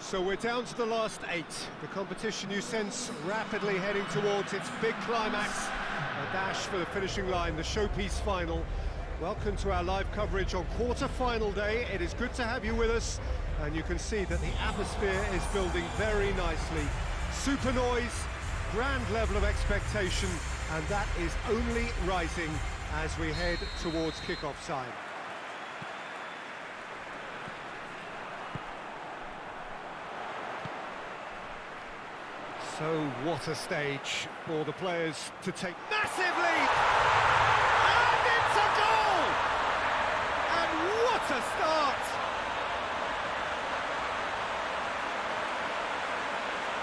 So we're down to the last 8. The competition you sense rapidly heading towards its big climax. A dash for the finishing line, the showpiece final. Welcome to our live coverage on quarter-final day. It is good to have you with us, and you can see that the atmosphere is building very nicely. Super noise, grand level of expectation, and that is only rising as we head towards kick-off time. So what a stage for the players to take massive lead! And it's a goal! And what a start!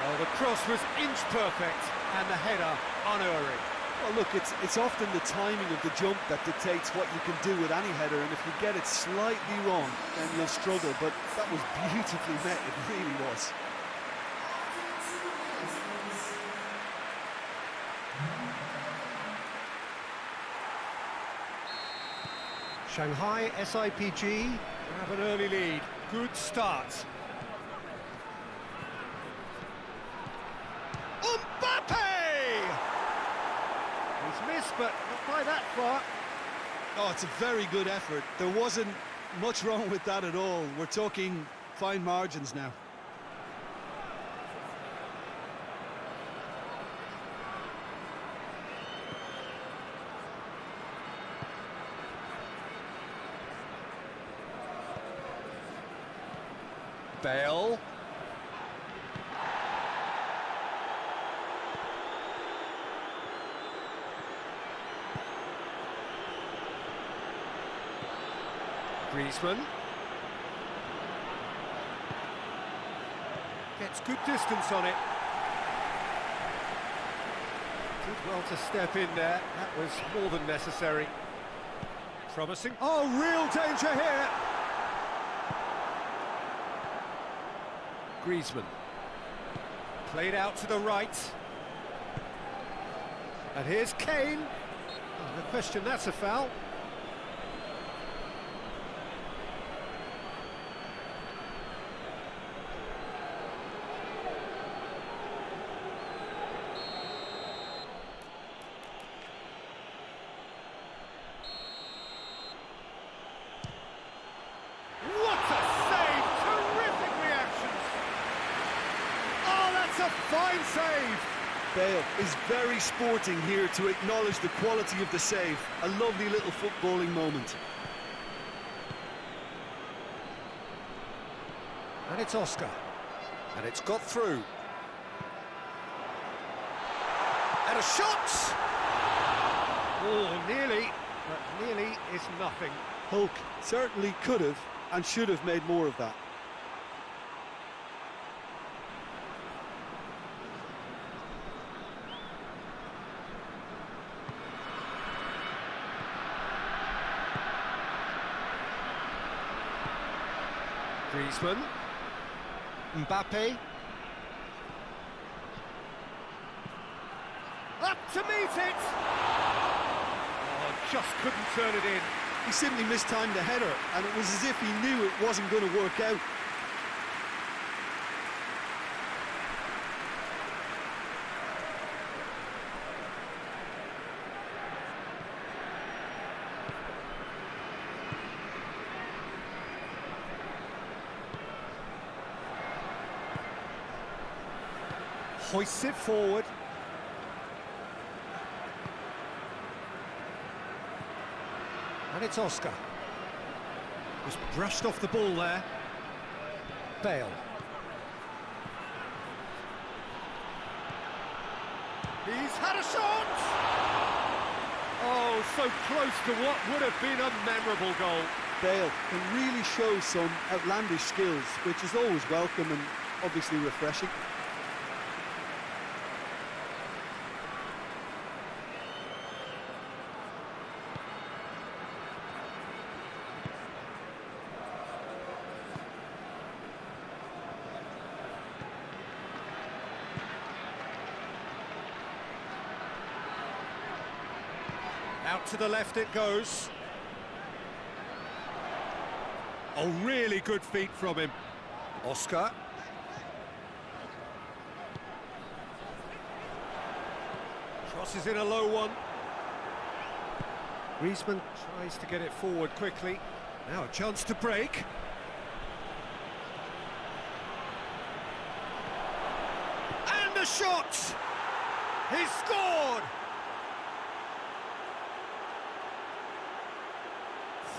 Well, the cross was inch perfect and the header unerring. Well, look, it's often the timing of the jump that dictates what you can do with any header, and if you get it slightly wrong, then you'll struggle, but that was beautifully met, it really was. Shanghai SIPG have an early lead. Good start. Mbappe! He's missed, but not by that far. Oh, it's a very good effort. There wasn't much wrong with that at all. We're talking fine margins now. Bale. Griezmann. Gets good distance on it. Did well to step in there. That was more than necessary. Promising. Oh, real danger here. Griezmann. Played out to the right. And here's Kane. Oh, no question, that's a foul. A fine save! Bale is very sporting here to acknowledge the quality of the save. A lovely little footballing moment. And it's Oscar. And it's got through. And a shot! Oh, nearly, but nearly is nothing. Hulk certainly could have and should have made more of that. Griezmann, Mbappe, up to meet it! Oh, just couldn't turn it in. He simply mistimed the header, and it was as if he knew it wasn't going to work out. Hoists it forward. And it's Oscar. Just brushed off the ball there. Bale. He's had a shot! Oh, so close to what would have been a memorable goal. Bale can really show some outlandish skills, which is always welcome and obviously refreshing. Out to the left it goes. Oh, really good feet from him. Oscar. Crosses in a low one. Griezmann tries to get it forward quickly. Now a chance to break. And the shot! He's scored!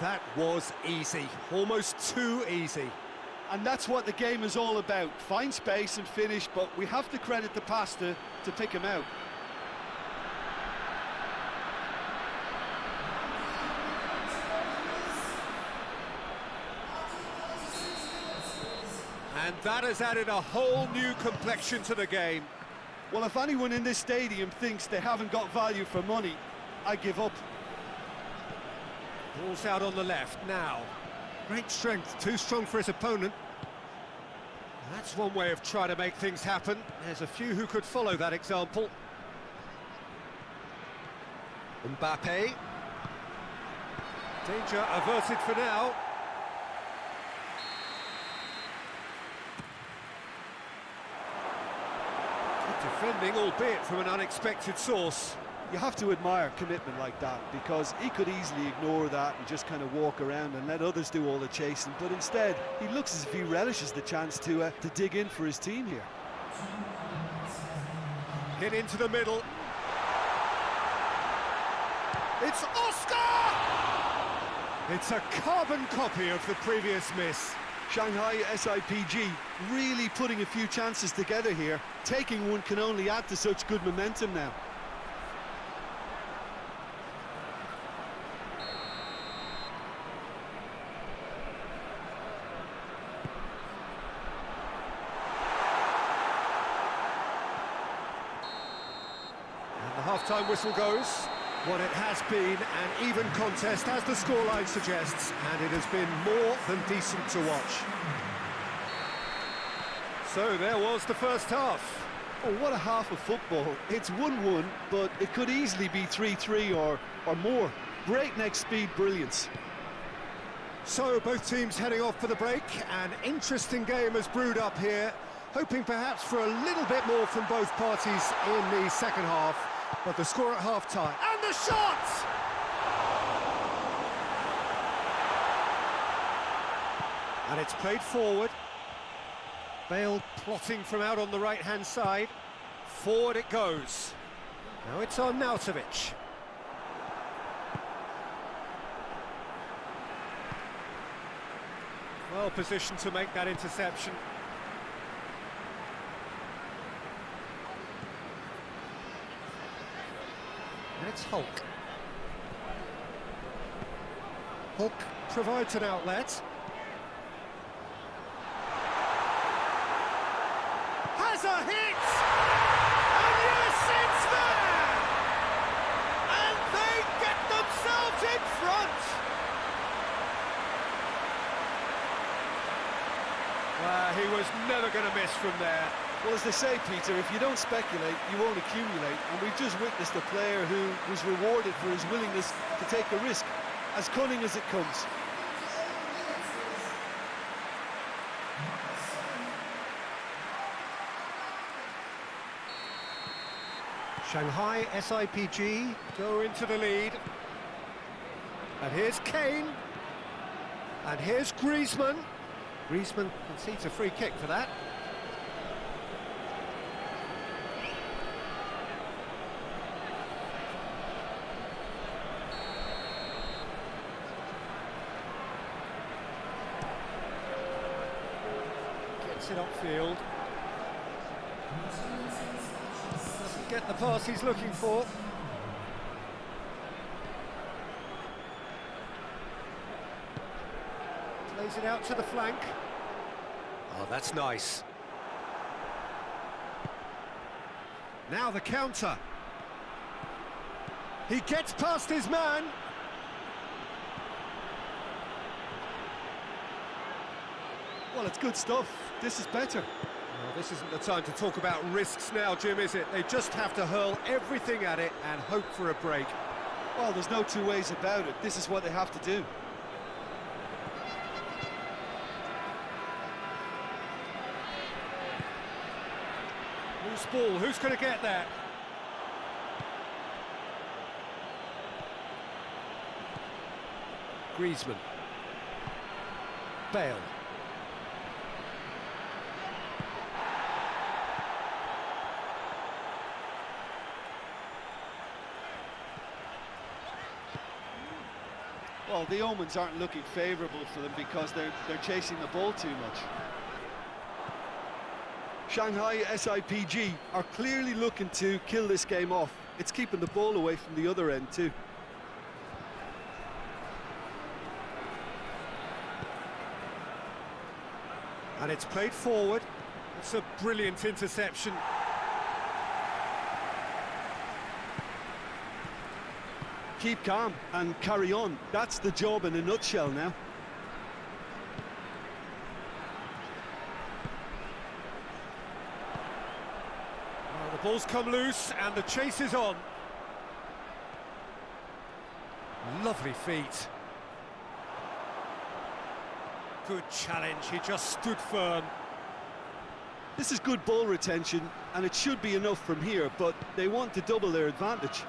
That was easy, almost too easy. And that's what the game is all about. Find space and finish, but we have to credit the pass to pick him out. And that has added a whole new complexion to the game. Well, if anyone in this stadium thinks they haven't got value for money, I give up. Ball's out on the left now. Great strength, too strong for his opponent. That's one way of trying to make things happen. There's a few who could follow that example. Mbappe. Danger averted for now. Good defending, albeit from an unexpected source. You have to admire commitment like that, because he could easily ignore that and just kind of walk around and let others do all the chasing, but instead he looks as if he relishes the chance to dig in for his team here. Hit into the middle. It's Oscar! It's a carbon copy of the previous miss. Shanghai SIPG really putting a few chances together here. Taking one can only add to such good momentum now. The half-time whistle goes. What it has been an even contest, as the scoreline suggests, and it has been more than decent to watch. So there was the first half. Oh, what a half of football. It's 1-1, but it could easily be 3-3 or more. Breakneck speed brilliance. So both teams heading off for the break. An interesting game has brewed up here, hoping perhaps for a little bit more from both parties in the second half. But the score at half-time, and the shot! And it's played forward. Bale plotting from out on the right-hand side. Forward it goes. Now it's on Nautovic. Well positioned to make that interception. And it's Hulk. Hulk provides an outlet. Has a hit! And yes, it's there! And they get themselves in front! He was never going to miss from there. Well, as they say, Peter, if you don't speculate, you won't accumulate. And we've just witnessed a player who was rewarded for his willingness to take the risk, as cunning as it comes. Shanghai SIPG go into the lead. And here's Kane. And here's Griezmann. Griezmann concedes a free kick for that. Gets it upfield. Doesn't get the pass he's looking for. Plays it out to the flank. Oh, that's nice. Now the counter. He gets past his man. Well, it's good stuff. This is better. Well, this isn't the time to talk about risks now, Jim, is it? They just have to hurl everything at it and hope for a break. Well, there's no two ways about it. This is what they have to do. Loose ball, who's going to get that? Griezmann. Bale. Well, the omens aren't looking favourable for them because they're chasing the ball too much. Shanghai SIPG are clearly looking to kill this game off. It's keeping the ball away from the other end too. And it's played forward. It's a brilliant interception. Keep calm and carry on. That's the job in a nutshell now. Well, the ball's come loose and the chase is on. Lovely feet. Good challenge, he just stood firm. This is good ball retention and it should be enough from here, but they want to double their advantage.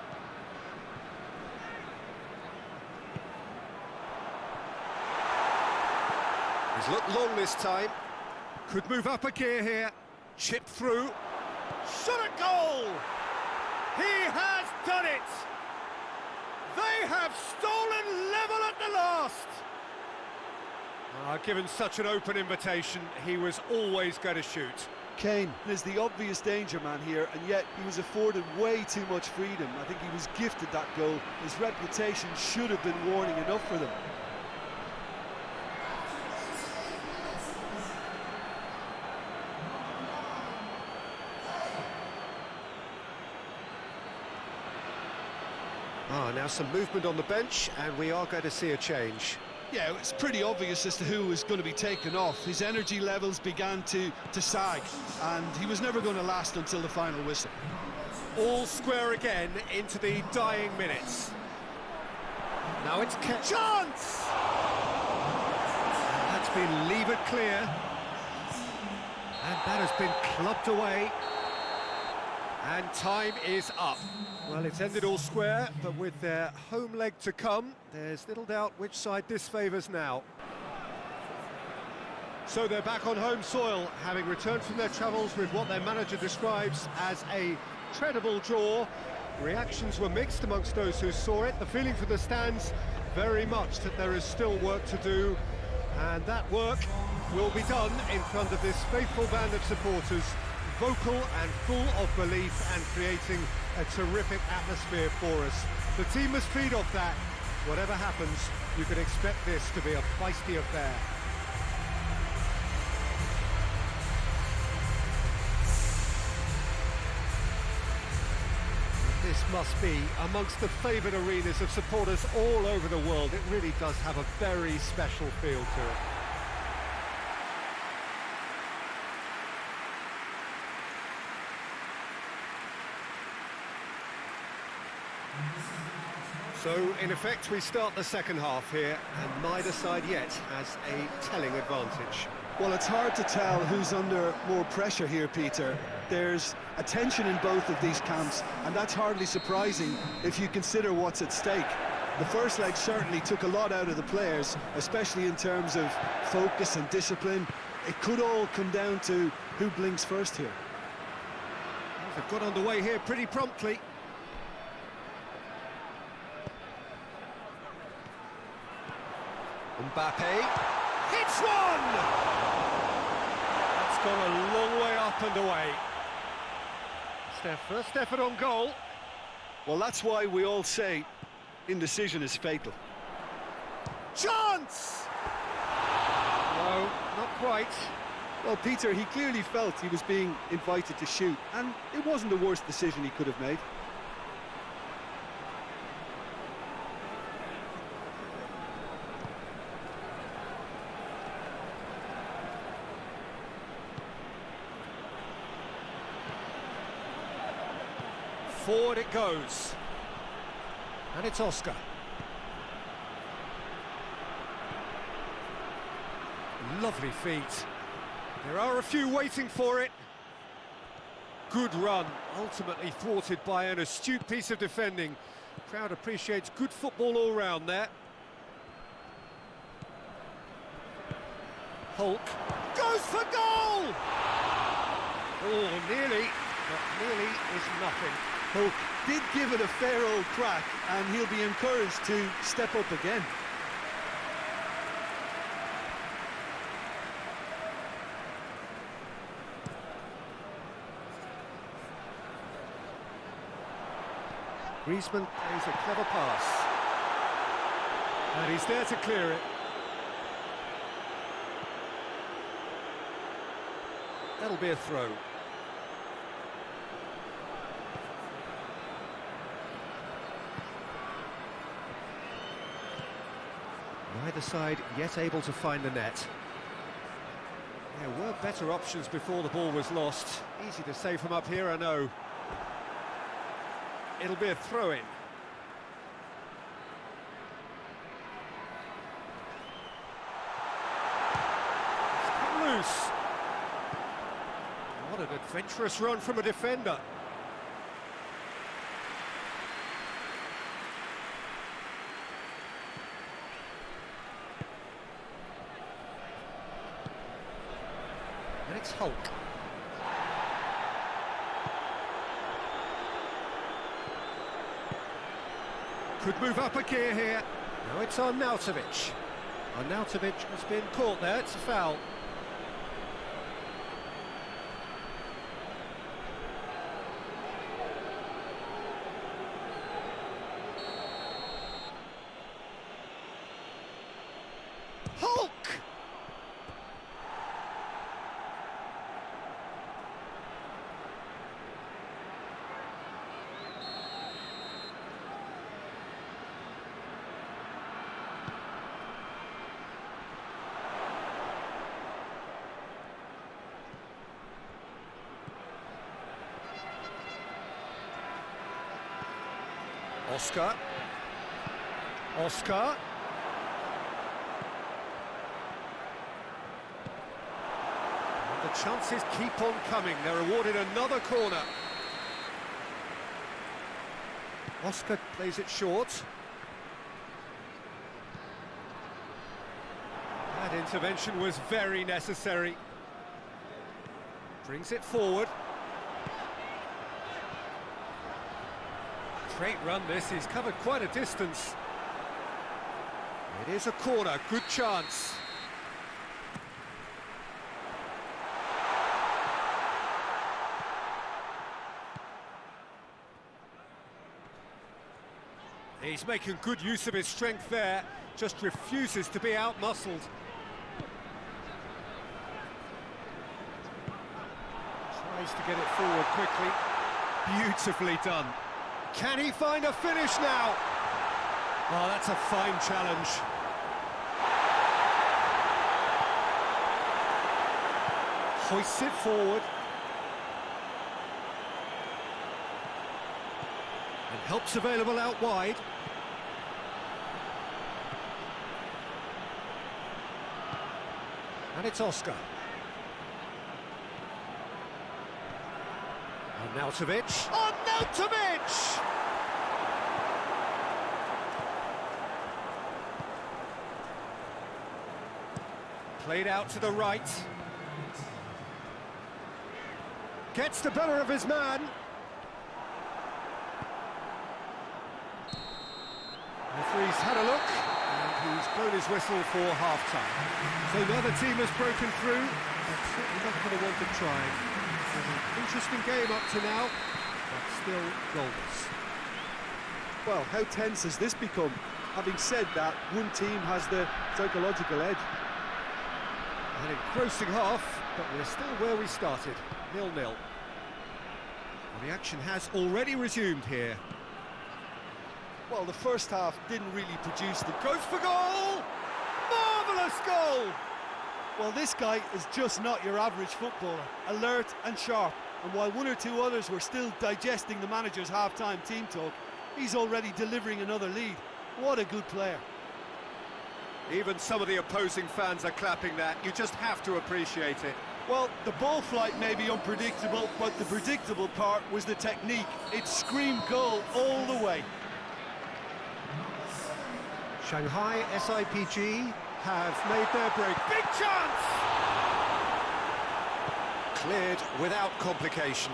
He's looked long this time. Could move up a gear here. Chip through. Shot at goal! He has done it! They have stolen level at the last! Given such an open invitation, he was always going to shoot. Kane is the obvious danger man here, and yet he was afforded way too much freedom. I think he was gifted that goal. His reputation should have been warning enough for them. Now some movement on the bench, and we are going to see a change. Yeah, it's pretty obvious as to who was going to be taken off. His energy levels began to sag, and he was never going to last until the final whistle. All square again into the dying minutes. Now it's chance! That's been levered clear. And that has been clubbed away. And time is up. Well, it's ended all square, but with their home leg to come, there's little doubt which side this favours now. So they're back on home soil, having returned from their travels with what their manager describes as a credible draw. Reactions were mixed amongst those who saw it. The feeling for the stands, very much that there is still work to do, and that work will be done in front of this faithful band of supporters, vocal and full of belief and creating a terrific atmosphere for us. The team must feed off that. Whatever happens, you can expect this to be a feisty affair. This must be amongst the favoured arenas of supporters all over the world. It really does have a very special feel to it. So, in effect, we start the second half here, and neither side yet has a telling advantage. Well, it's hard to tell who's under more pressure here, Peter. There's a tension in both of these camps, and that's hardly surprising if you consider what's at stake. The first leg certainly took a lot out of the players, especially in terms of focus and discipline. It could all come down to who blinks first here. They've got underway here pretty promptly. Mbappe hits one! That's gone a long way up and away. First effort on goal. Well, that's why we all say indecision is fatal. Chance! No, not quite. Well, Peter, he clearly felt he was being invited to shoot, and it wasn't the worst decision he could have made. Forward it goes, and it's Oscar. Lovely feet. There are a few waiting for it. Good run, ultimately thwarted by an astute piece of defending. Crowd appreciates good football all round there. Hulk goes for goal! Oh, nearly, but nearly is nothing. Hulk did give it a fair old crack, and he'll be encouraged to step up again. Griezmann plays a clever pass. And he's there to clear it. That'll be a throw. Neither side yet able to find the net. There were better options before the ball was lost. Easy to say from up here, I know. It'll be a throw-in. It's come loose. What an adventurous run from a defender. And it's Hulk. Could move up a gear here. Now it's Arnautovic. Arnautovic has been caught there, it's a foul. Hulk! Oscar. And the chances keep on coming. They're awarded another corner. Oscar plays it short. That intervention was very necessary. Brings it forward. Great run this, he's covered quite a distance. It is a corner, good chance. He's making good use of his strength there, just refuses to be out-muscled. Tries to get it forward quickly. Beautifully done. Can he find a finish now? Oh, that's a fine challenge. Hoists it forward. And help's available out wide. And it's Oscar. Arnautovic. Arnautovic! Played out to the right. Gets the better of his man. The referee's had a look, and he's blown his whistle for half-time. So now the team has broken through. They're certainly not going to want to try. An interesting game up to now, but still goalless. Well, how tense has this become? Having said that, one team has the psychological edge. An engrossing half, but we're still where we started, 0-0. Well, the action has already resumed here. Well, the first half didn't really produce the... Goes for goal! Marvellous goal! Well, this guy is just not your average footballer, alert and sharp. And while one or two others were still digesting the manager's half-time team talk, he's already delivering another lead. What a good player. Even some of the opposing fans are clapping that. You just have to appreciate it. Well, the ball flight may be unpredictable, but the predictable part was the technique. It screamed goal all the way. Shanghai SIPG have made their break. Big chance! Cleared without complication.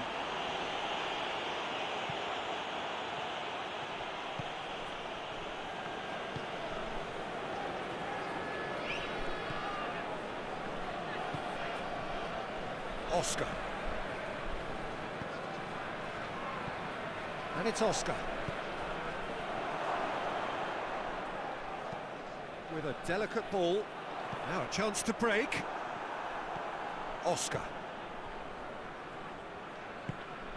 Oscar. And it's Oscar. With a delicate ball. Now a chance to break. Oscar.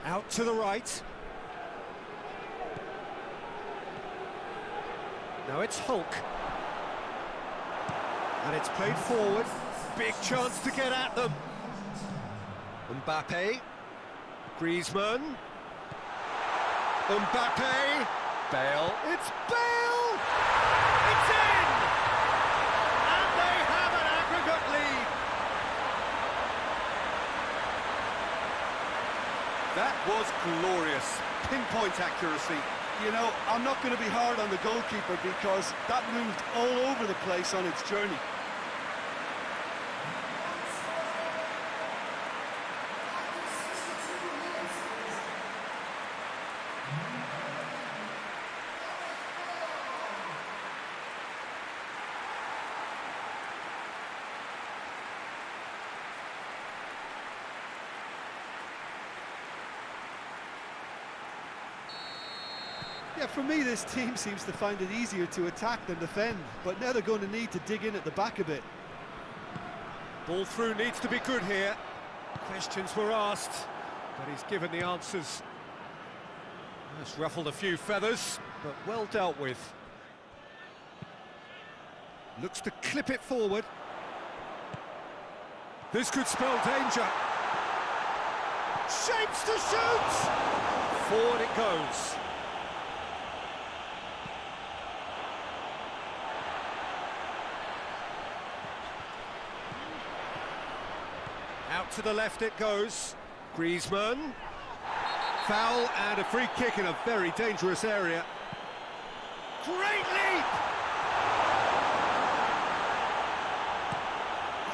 Out to the right. Now it's Hulk. And it's played forward. Big chance to get at them. Mbappe. Griezmann. Mbappe. Bale. It's Bale! It's in! And they have an aggregate lead. That was glorious. Pinpoint accuracy. You know, I'm not going to be hard on the goalkeeper because that moved all over the place on its journey. Yeah, for me, this team seems to find it easier to attack than defend, but now they're going to need to dig in at the back a bit. Ball through needs to be good here. Questions were asked, but he's given the answers. Just ruffled a few feathers, but well dealt with. Looks to clip it forward. This could spell danger. Shapes to shoot! Forward it goes. Out to the left it goes. Griezmann. Foul and a free kick in a very dangerous area. Great leap!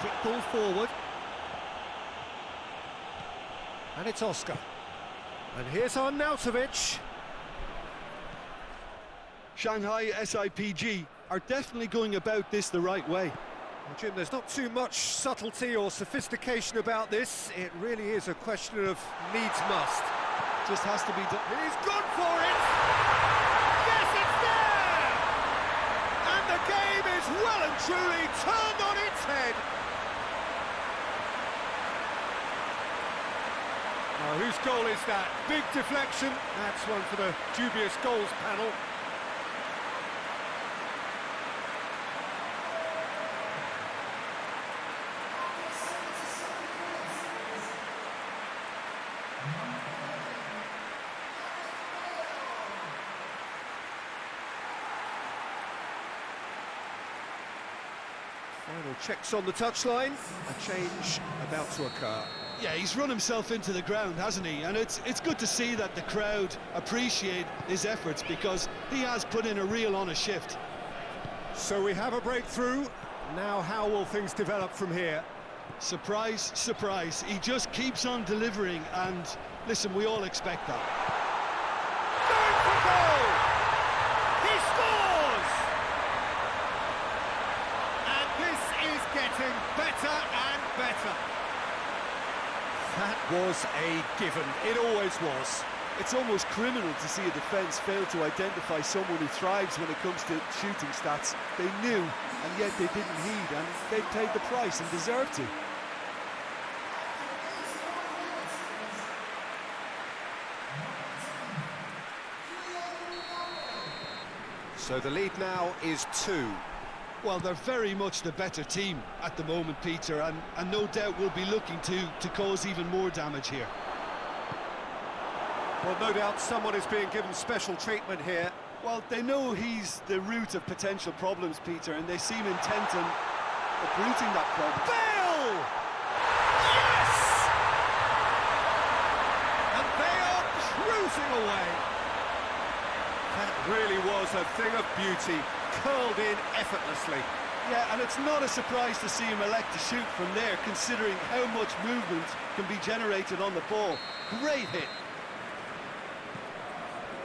Quick ball forward. And it's Oscar. And here's Arnautovic. Shanghai SIPG are definitely going about this the right way. Well, Jim, there's not too much subtlety or sophistication about this. It really is a question of needs must. Just has to be done. He's gone for it! Yes, it's there! And the game is well and truly turned on its head. Now, whose goal is that? Big deflection. That's one for the dubious goals panel. Final checks on the touchline. A change about to occur. Yeah, he's run himself into the ground, hasn't he? And it's good to see that the crowd appreciate his efforts because he has put in a real honest shift. So we have a breakthrough. Now how will things develop from here? Surprise, surprise. He just keeps on delivering and, listen, we all expect that. Going for goal! He scores! And this is getting better and better. That was a given. It always was. It's almost criminal to see a defence fail to identify someone who thrives when it comes to shooting stats. They knew, and yet they didn't heed, and they paid the price and deserved to. So the lead now is 2. Well, they're very much the better team at the moment, Peter, and no doubt will be looking to cause even more damage here. Well, no doubt someone is being given special treatment here. Well, they know he's the root of potential problems, Peter, and they seem intent on uprooting that problem. Bale! Yes! And they are cruising away. That really was a thing of beauty, curled in effortlessly. Yeah, and it's not a surprise to see him elect to shoot from there, considering how much movement can be generated on the ball. Great hit.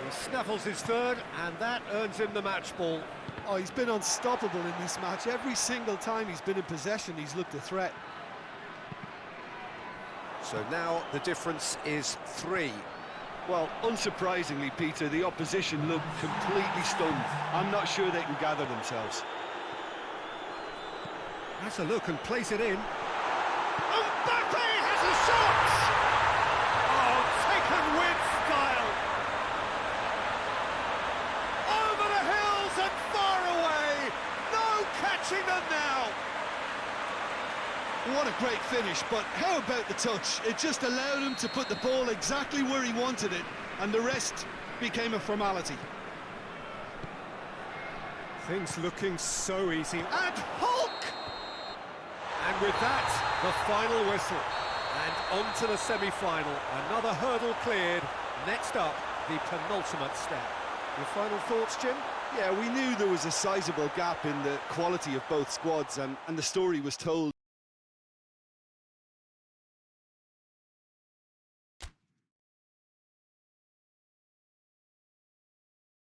He snaffles his third, and that earns him the match ball. Oh, he's been unstoppable in this match. Every single time he's been in possession, he's looked a threat. So now the difference is 3. Well, unsurprisingly, Peter, the opposition look completely stunned. I'm not sure they can gather themselves. Has a look and plays it in. Mbappe has a shot! Oh, taken with style! Over the hills and far away! No catching them now! What a great finish, but how about the touch? It just allowed him to put the ball exactly where he wanted it, and the rest became a formality. Things looking so easy. And Hulk! And with that, the final whistle. And on to the semi-final. Another hurdle cleared. Next up, the penultimate step. Your final thoughts, Jim? Yeah, we knew there was a sizable gap in the quality of both squads, and the story was told.